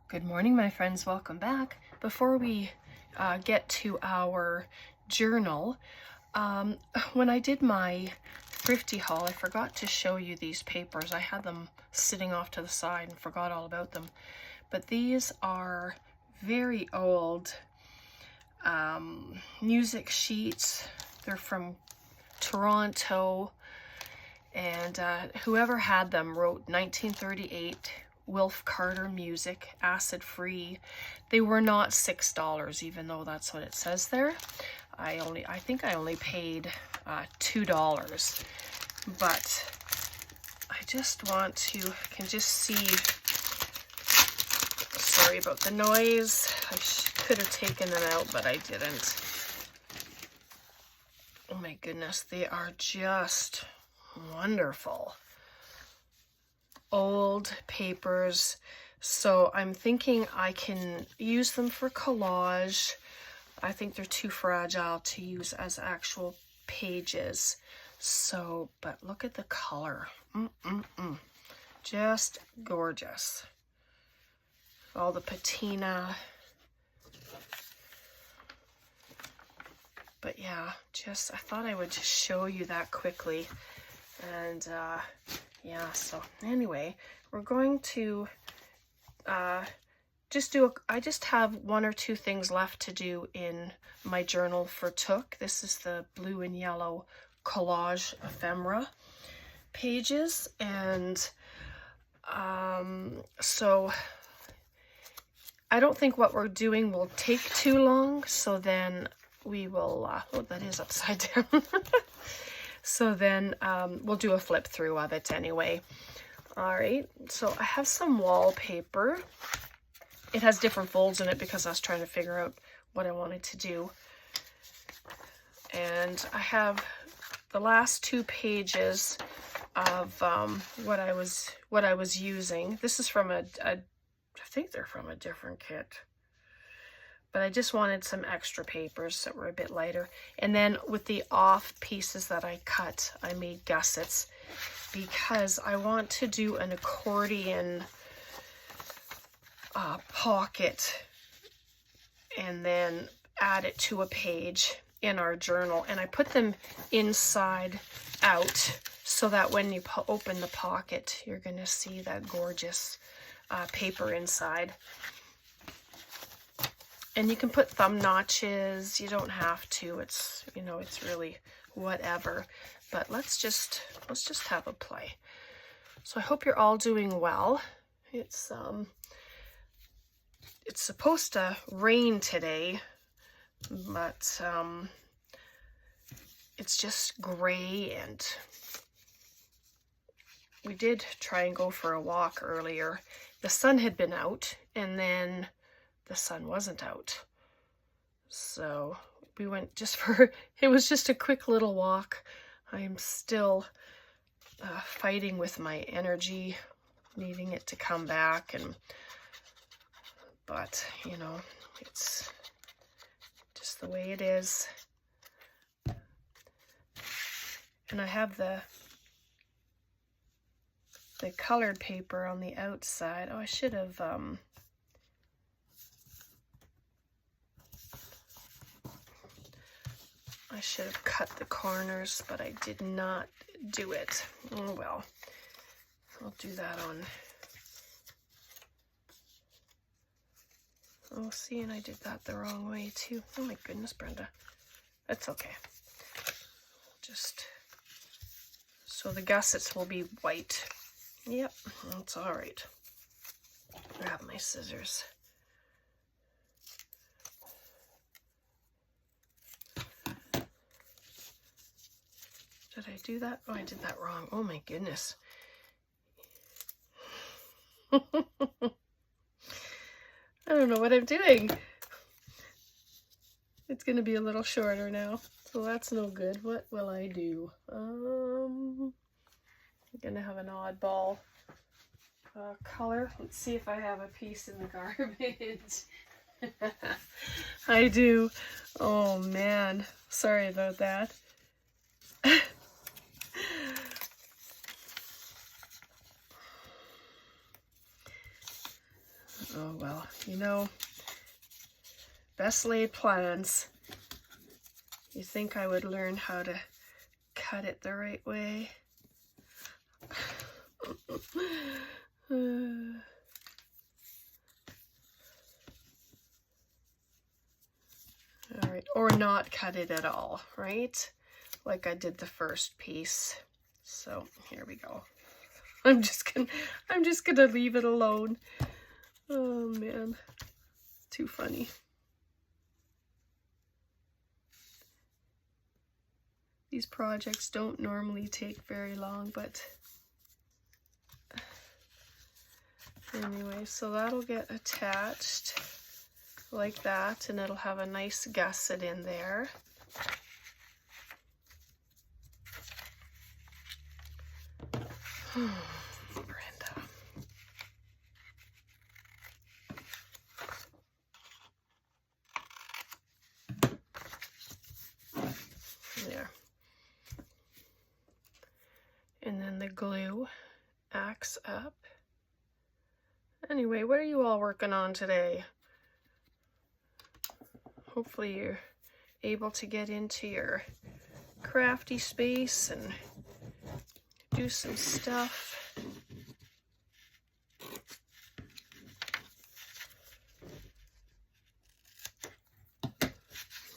Good morning, my friends. Welcome back. Before we get to our journal, when I did my thrifty haul, I forgot to show you these papers. I had them sitting off to the side and forgot all about them. But these are very old music sheets. They're from Toronto, and whoever had them wrote 1938 Wilf Carter music, acid free. They were not $6, even though that's what it says there. I think I only paid $2, but I just want to, can just see, sorry about the noise. I could have taken them out, but I didn't. Oh my goodness, they are just wonderful. Old papers, so I'm thinking I can use them for collage. I think they're too fragile to use as actual pages. So, but look at the color. Just gorgeous. All the patina. But yeah, I thought I would just show you that quickly. And yeah, so anyway, we're going to I just have one or two things left to do in my journal for Took. This is the blue and yellow collage ephemera pages, and so I don't think what we're doing will take too long, so then we will, oh, that is upside down. So then we'll do a flip through of it anyway. All right, so I have some wallpaper. It has different folds in it because I was trying to figure out what I wanted to do. And I have the last two pages of what I was using. This is from I think they're from a different kit. But I just wanted some extra papers that were a bit lighter. And then with the off pieces that I cut, I made gussets because I want to do an accordion pocket and then add it to a page in our journal. And I put them inside out so that when you open the pocket, you're going to see that gorgeous paper inside. And you can put thumb notches, you don't have to, it's, you know, it's really whatever. But let's just have a play. So I hope you're all doing well. It's supposed to rain today, but it's just gray, and we did try and go for a walk earlier. The sun had been out, and then the sun wasn't out. So we went just for, it was just a quick little walk. I am still fighting with my energy, needing it to come back, but you know, it's just the way it is. And I have the colored paper on the outside. Oh, I should have cut the corners, but I did not do it. Oh well, I'll do that on. Oh, see, and I did that the wrong way too. Oh my goodness, Brenda. That's okay. Just, so the gussets will be white. Yep, that's all right. Grab my scissors. Did I do that? Oh, I did that wrong. Oh my goodness. I don't know what I'm doing. It's going to be a little shorter now, so that's no good. What will I do? I'm going to have an oddball color. Let's see if I have a piece in the garbage. I do. Oh man, sorry about that. Oh well, you know, best laid plans. You think I would learn how to cut it the right way? All right, or not cut it at all, right? Like I did the first piece. So here we go. I'm just gonna leave it alone. Oh man, too funny. These projects don't normally take very long, but anyway, so that'll get attached like that, and it'll have a nice gusset in there. Brenda. There. And then the glue acts up. Anyway, what are you all working on today? Hopefully you're able to get into your crafty space and do some stuff.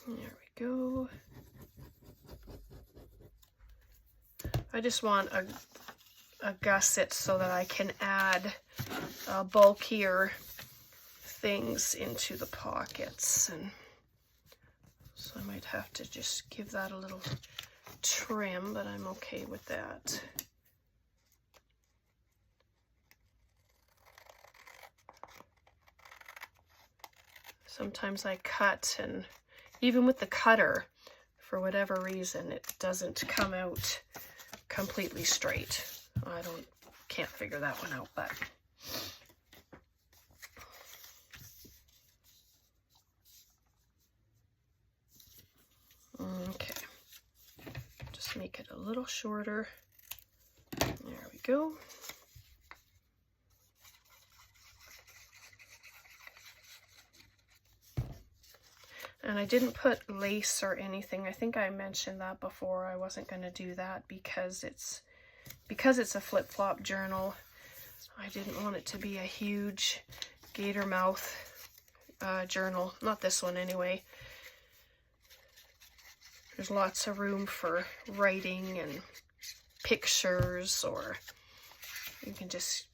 There we go. I just want a gusset so that I can add bulkier things into the pockets, and so I might have to just give that a little trim, but I'm okay with that. Sometimes I cut, and even with the cutter, for whatever reason, it doesn't come out completely straight. Can't figure that one out, but okay. Just make it a little shorter. There we go. And I didn't put lace or anything. I think I mentioned that before. I wasn't going to do that because it's a flip-flop journal. I didn't want it to be a huge gator mouth journal. Not this one anyway. There's lots of room for writing and pictures, or you can just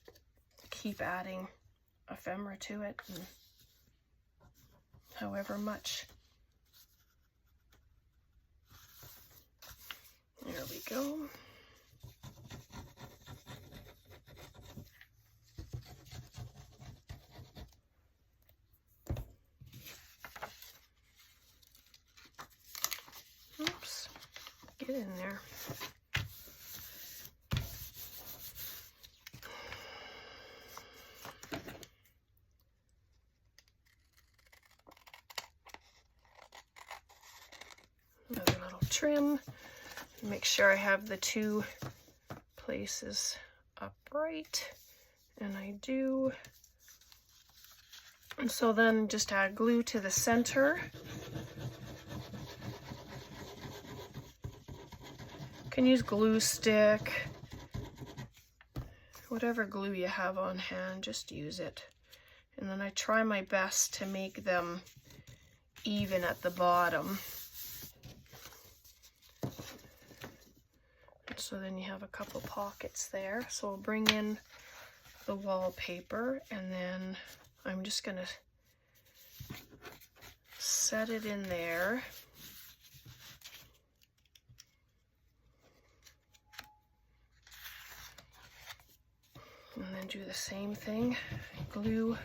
keep adding ephemera to it, and however much. There we go. Oops, get in there. Another little trim. Make sure I have the two places upright, and I do. And so then just add glue to the center. You can use glue stick, whatever glue you have on hand, just use it. And then I try my best to make them even at the bottom. So then you have a couple pockets there. So we'll bring in the wallpaper, and then I'm just gonna set it in there. And then do the same thing, glue.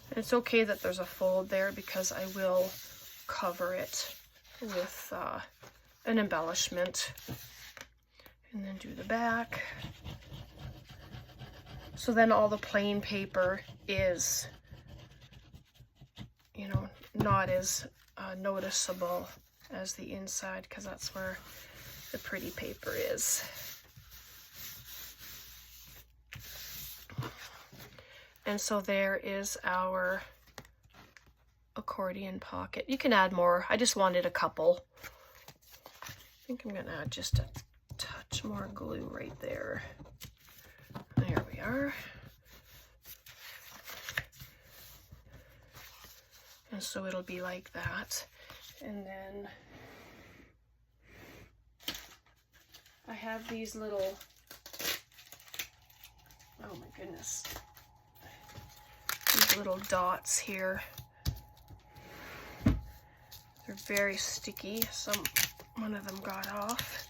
And it's okay that there's a fold there because I will cover it with an embellishment. And then do the back. So then all the plain paper is, you know, not as noticeable as the inside because that's where the pretty paper is. And so there is our accordion pocket. You can add more. I just wanted a couple. I think I'm gonna add just a touch more glue right there. There we are. And so it'll be like that. And then I have these little, oh my goodness, these little dots here. They're very sticky. One of them got off.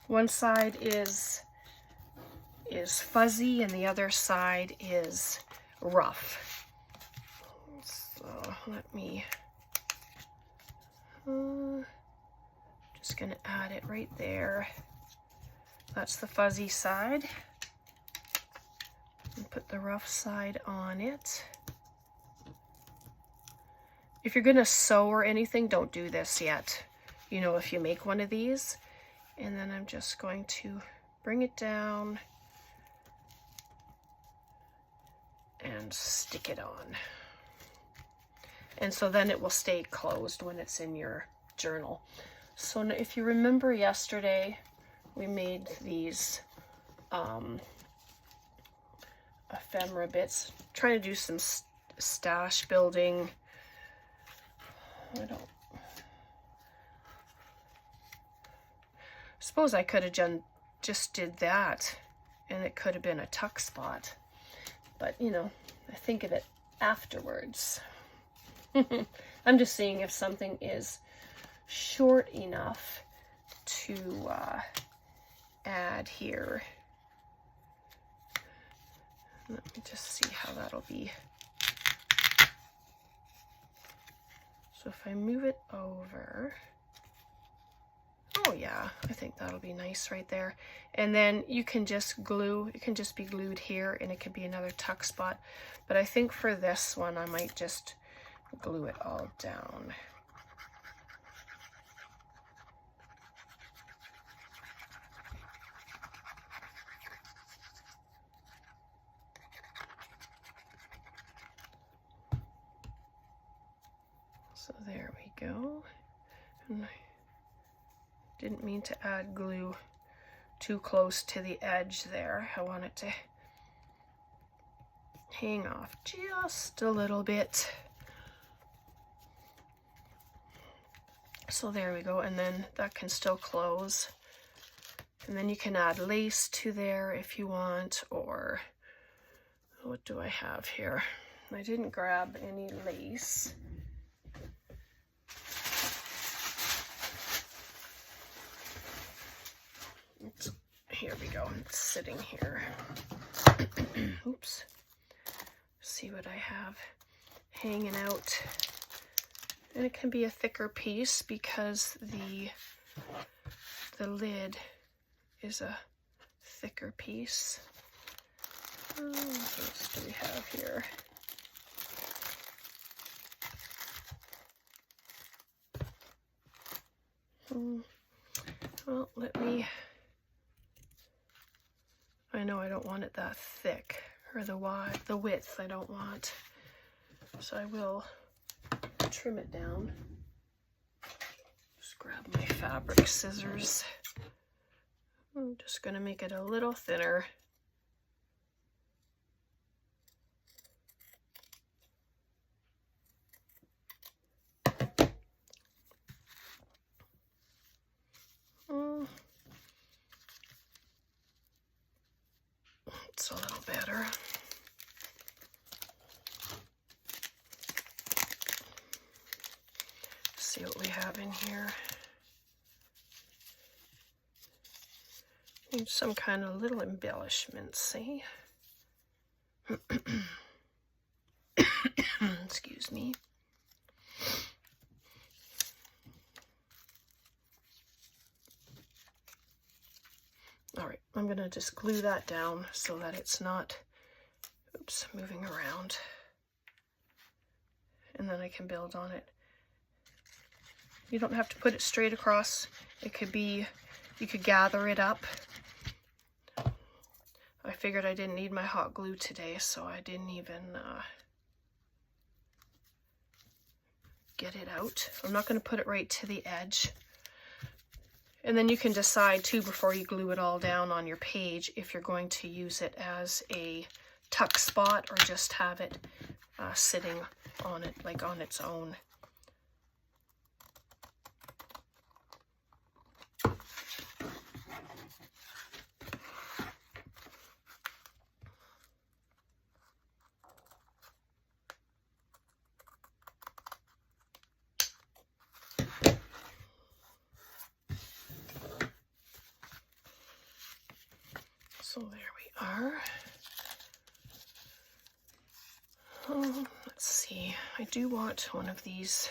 One side is fuzzy and the other side is rough. So let me, just gonna add it right there. That's the fuzzy side. And put the rough side on it. If you're gonna sew or anything, don't do this yet. You know, if you make one of these. And then I'm just going to bring it down and stick it on. And so then it will stay closed when it's in your journal. So if you remember yesterday, we made these ephemera bits, trying to do some stash building. Suppose I could have just did that and it could have been a tuck spot, but you know, I think of it afterwards. I'm just seeing if something is short enough to add here. Let me just see how that'll be. So if I move it over, oh yeah, I think that'll be nice right there. And then you can just glue, it can just be glued here and it could be another tuck spot. But I think for this one, I might just glue it all down. So there we go. And I didn't mean to add glue too close to the edge there. I want it to hang off just a little bit. So there we go, and then that can still close. And then you can add lace to there if you want, or what do I have here? I didn't grab any lace. Here we go, it's sitting here. Oops. See what I have hanging out. And it can be a thicker piece because the lid is a thicker piece. What else do we have here? Well, I know I don't want it that thick, or the width I don't want. So I will trim it down. Just grab my fabric scissors. I'm just going to make it a little thinner. It's a little better. See what we have in here. Need some kind of little embellishment, see? Excuse me. All right, I'm gonna just glue that down so that it's not, moving around. and then I can build on it. You don't have to put it straight across. It could be, you could gather it up. I figured I didn't need my hot glue today, so I didn't even get it out. I'm not going to put it right to the edge. And then you can decide too before you glue it all down on your page if you're going to use it as a tuck spot or just have it sitting on it like on its own. So there we are. Let's see, I do want one of these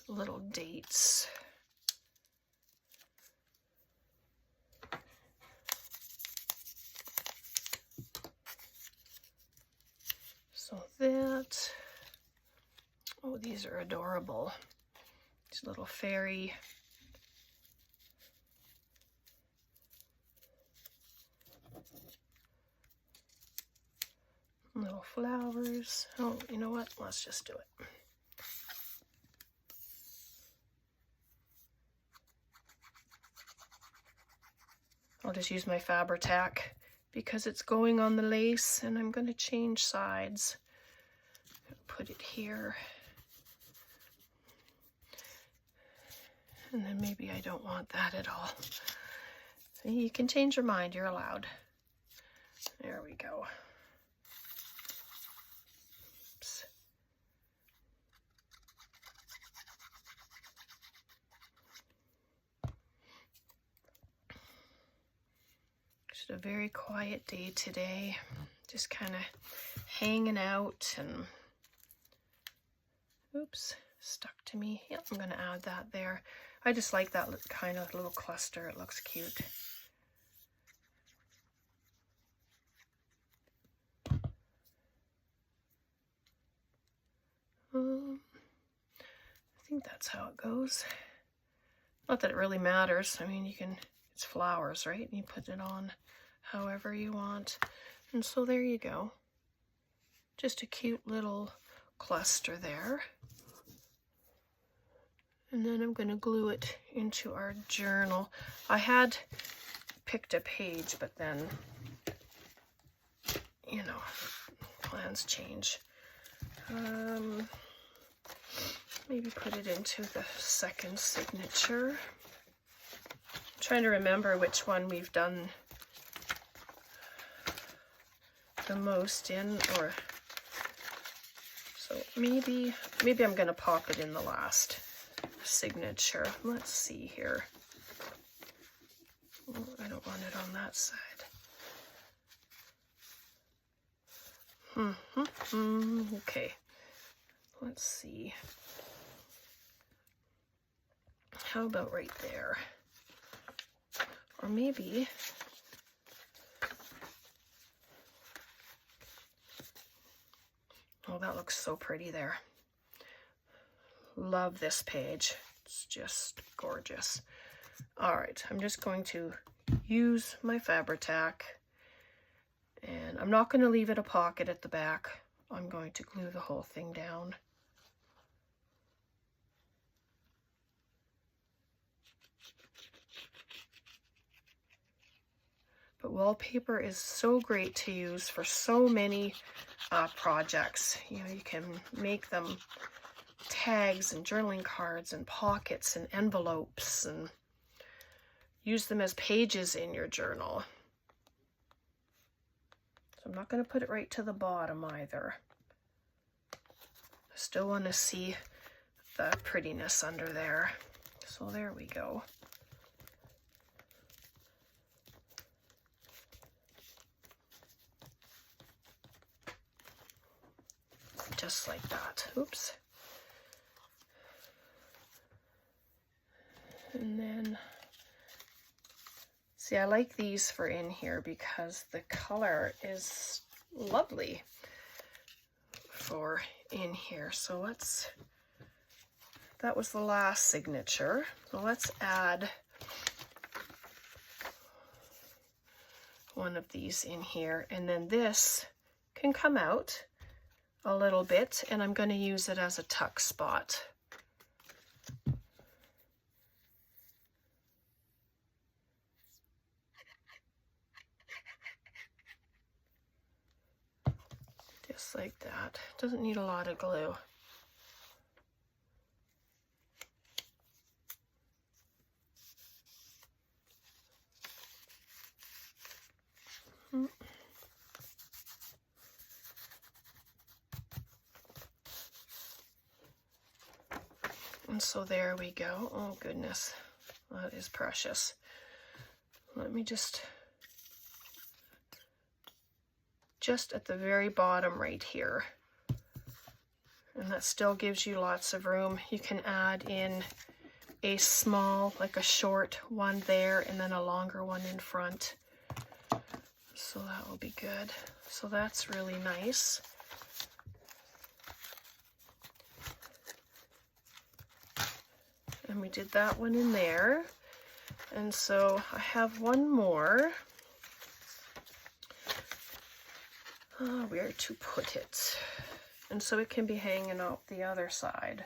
little dates. So that, oh, these are adorable. These little fairy. Little flowers. Oh, you know what? Let's just do it. I'll just use my Fabri-Tac because it's going on the lace, and I'm going to change sides. Put it here. And then maybe I don't want that at all. You can change your mind. You're allowed. There we go. A very quiet day today, just kind of hanging out, and oops, stuck to me. Yep, I'm going to add that there. I just like that kind of little cluster. It looks cute. I think that's how it goes. Not that it really matters. I mean, you can, it's flowers, right? And you put it on however you want. And so there you go. Just a cute little cluster there. And then I'm going to glue it into our journal. I had picked a page, but then, you know, plans change. Maybe put it into the second signature. I'm trying to remember which one we've done the most in, or so maybe I'm going to pop it in the last signature. Let's see here. Oh, I don't want it on that side. Okay, let's see. How about right there? Or maybe oh, that looks so pretty there. Love this page. It's just gorgeous. All right, I'm just going to use my Fabri-Tac, and I'm not going to leave it a pocket at the back. I'm going to glue the whole thing down. But wallpaper is so great to use for so many projects. You know, you can make them tags and journaling cards and pockets and envelopes, and use them as pages in your journal. So I'm not going to put it right to the bottom either. I still want to see the prettiness under there. So there we go. Just like that. Oops. And then, see, I like these for in here because the color is lovely for in here. So let's, that was the last signature. So let's add one of these in here, and then this can come out a little bit, and I'm going to use it as a tuck spot. Just like that. Doesn't need a lot of glue. And so there we go. Oh goodness, that is precious. Let me just at the very bottom right here. And that still gives you lots of room. You can add in a small, like a short one there, and then a longer one in front. So that will be good. So that's really nice. And we did that one in there. And so I have one more. Where to put it? And so it can be hanging out the other side.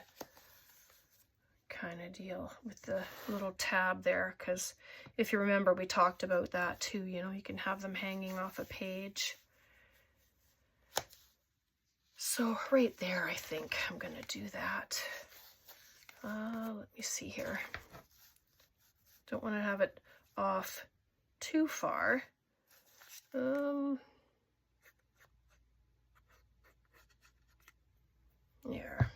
Kind of deal with the little tab there, because if you remember, we talked about that too. You know, you can have them hanging off a page. So right there, I think I'm going to do that. Let me see here. Don't want to have it off too far. There.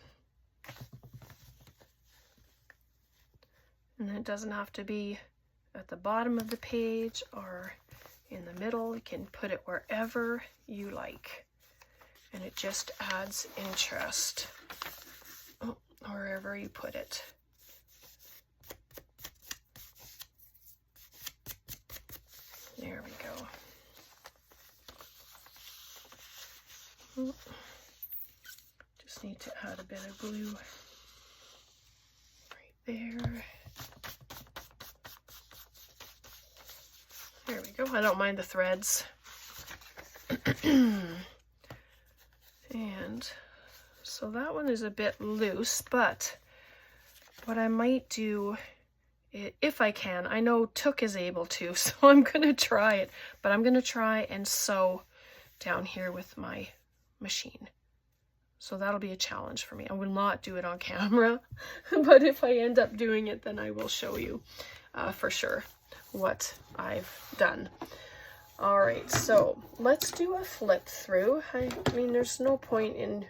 And it doesn't have to be at the bottom of the page or in the middle. You can put it wherever you like. And it just adds interest wherever you put it. There we go. Just need to add a bit of glue right there. There we go. I don't mind the threads. And so that one is a bit loose, but what I might do, if I can, I know Took is able to, so I'm going to try it, but I'm going to try and sew down here with my machine. So that'll be a challenge for me. I will not do it on camera, but if I end up doing it, then I will show you for sure what I've done. All right, so let's do a flip through. I mean, there's no point in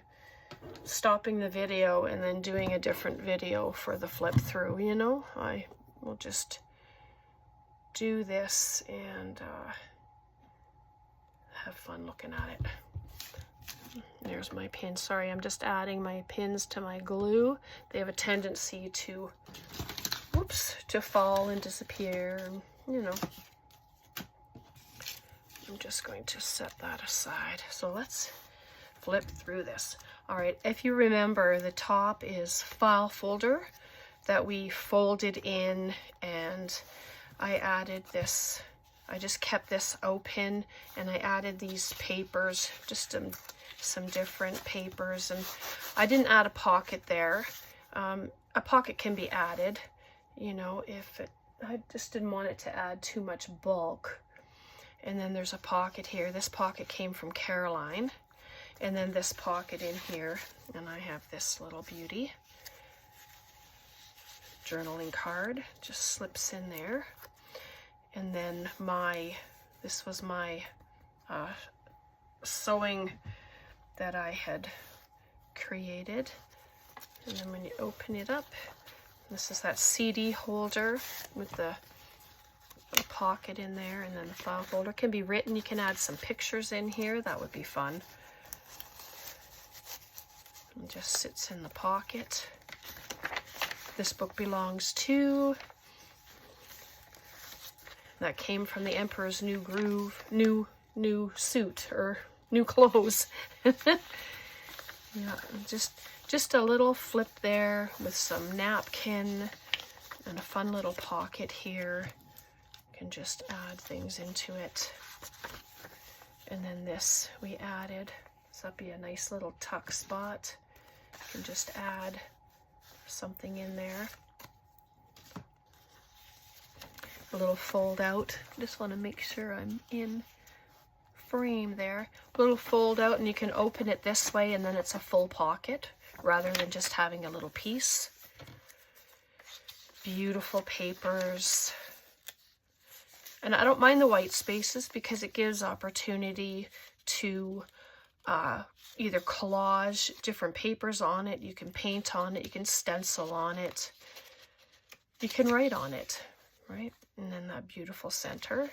stopping the video and then doing a different video for the flip through, you know? I will just do this and have fun looking at it. There's my pin. Sorry, I'm just adding my pins to my glue. They have a tendency to, whoops, to fall and disappear, and, you know. I'm just going to set that aside. So let's flip through this. All right, if you remember, the top is file folder that we folded in, and I added this. I just kept this open, and I added these papers, just some different papers, and I didn't add a pocket there. A pocket can be added, you know, if it, I just didn't want it to add too much bulk. And then there's a pocket here. This pocket came from Caroline. And then this pocket in here, and I have this little beauty. Journaling card, just slips in there. And then this was my sewing that I had created. And then when you open it up, this is that CD holder with the pocket in there, and then the file folder can be written. You can add some pictures in here. That would be fun. It just sits in the pocket. This book belongs to, that came from the Emperor's New Groove, new suit, or new clothes. Yeah, just a little flip there with some napkin and a fun little pocket here. You can just add things into it. And then this we added, so that'd be a nice little tuck spot. You can just add something in there. A little fold out. Just want to make sure I'm in frame there. A little fold out, and you can open it this way and then it's a full pocket rather than just having a little piece. Beautiful papers. And I don't mind the white spaces because it gives opportunity to either collage different papers on it. You can paint on it. You can stencil on it. You can write on it, right? And then that beautiful center.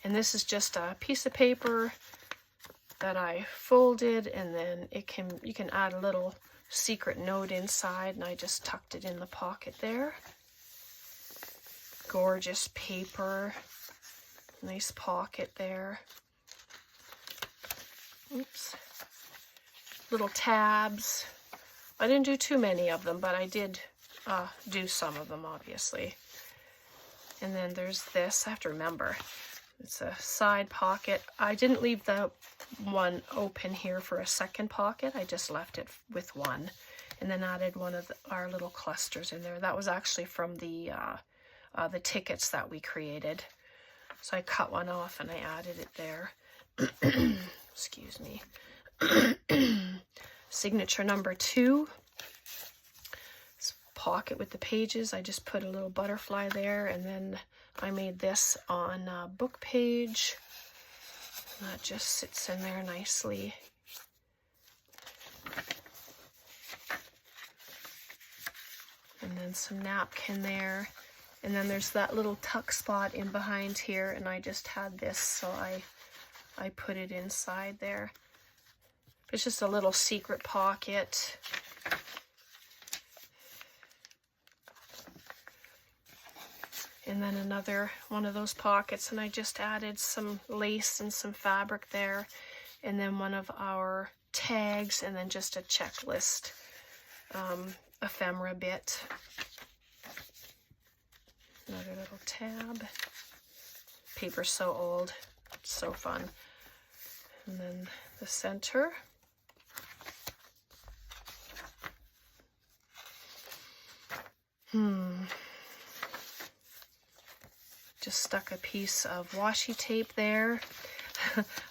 And this is just a piece of paper that I folded, and then you can add a little secret note inside, and I just tucked it in the pocket there. Gorgeous paper. Nice pocket there. Oops. Little tabs. I didn't do too many of them, but I did do some of them, obviously. And then there's this. I have to remember. It's a side pocket. I didn't leave the one open here for a second pocket. I just left it with one. And then added one of our little clusters in there. That was actually from the tickets that we created. So I cut one off and I added it there. Excuse me. Signature number 2. This pocket with the pages. I just put a little butterfly there, and then I made this on a book page. That just sits in there nicely. And then some napkin there. And then there's that little tuck spot in behind here, and I just had this, so I put it inside there. It's just a little secret pocket. And then another one of those pockets, and I just added some lace and some fabric there. And then one of our tags, and then just a checklist ephemera bit. Another little tab. Paper's so old. It's so fun. And then the center. Just stuck a piece of washi tape there.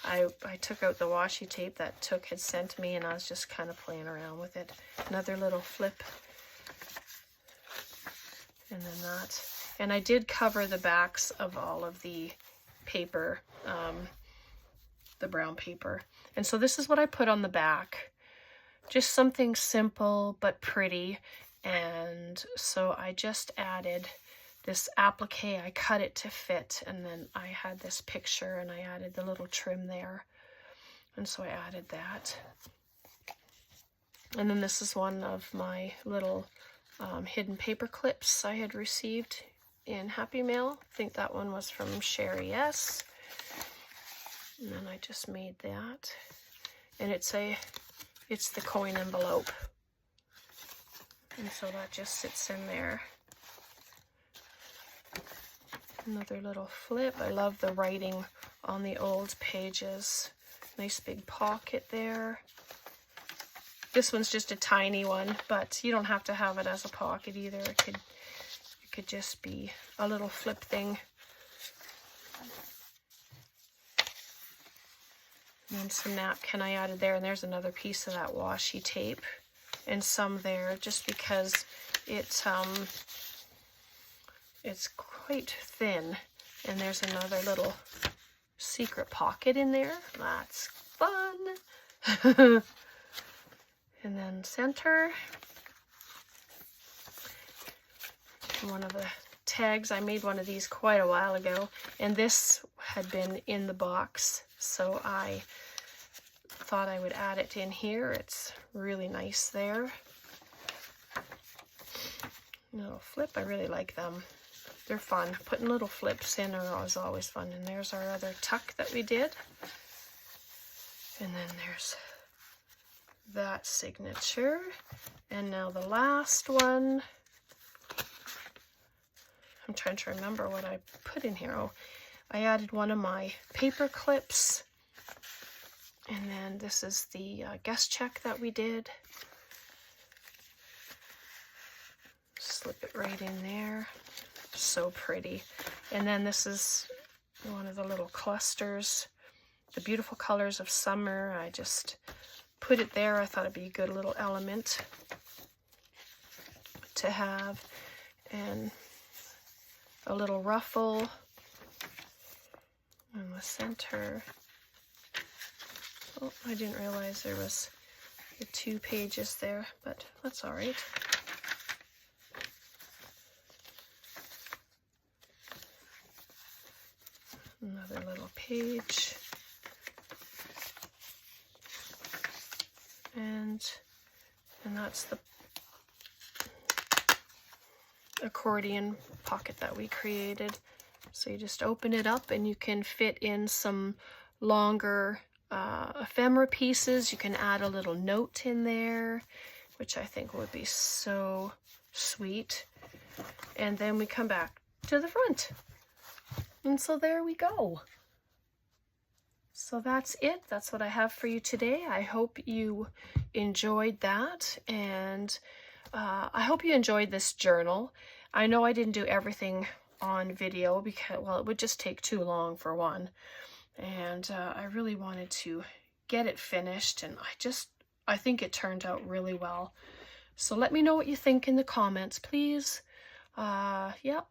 I took out the washi tape that Took had sent me, and I was just kind of playing around with it. Another little flip. And then that. And I did cover the backs of all of the paper, the brown paper. And so this is what I put on the back. Just something simple but pretty. And so I just added this applique. I cut it to fit, and then I had this picture, and I added the little trim there. And so I added that. And then this is one of my little hidden paper clips I had received in Happy Mail. I think that one was from Sherry S. And then I just made that. And it's the coin envelope. And so that just sits in there. Another little flip. I love the writing on the old pages. Nice big pocket there. This one's just a tiny one, but you don't have to have it as a pocket either. It could just be a little flip thing. And then some napkin I added there, and there's another piece of that washi tape, and some there just because it's quite thin. And there's another little secret pocket in there. That's fun. And then center. One of the tags, I made one of these quite a while ago, and this had been in the box, so I thought I would add it in here. It's really nice there. Little flip, I really like them. They're fun. Putting little flips in is always fun. And there's our other tuck that we did. And then there's that signature. And now the last one. I'm trying to remember what I put in here. Oh, I added one of my paper clips. And then this is the guest check that we did. Slip it right in there. So pretty. And then this is one of the little clusters. The beautiful colors of summer. I just put it there. I thought it'd be a good little element to have. And a little ruffle in the center. Oh, I didn't realize there was the 2 pages there, but that's all right. Another little page. And that's the accordion pocket that we created. So you just open it up and you can fit in some longer ephemera pieces. You can add a little note in there, which I think would be so sweet. And then we come back to the front. And so there we go. So that's it. That's what I have for you today. I hope you enjoyed that, and I hope you enjoyed this journal. I know I didn't do everything on video because, well, it would just take too long for one. And I really wanted to get it finished, and I think it turned out really well. So let me know what you think in the comments, please. Yeah,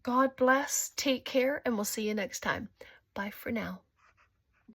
God bless, take care, and we'll see you next time. Bye for now.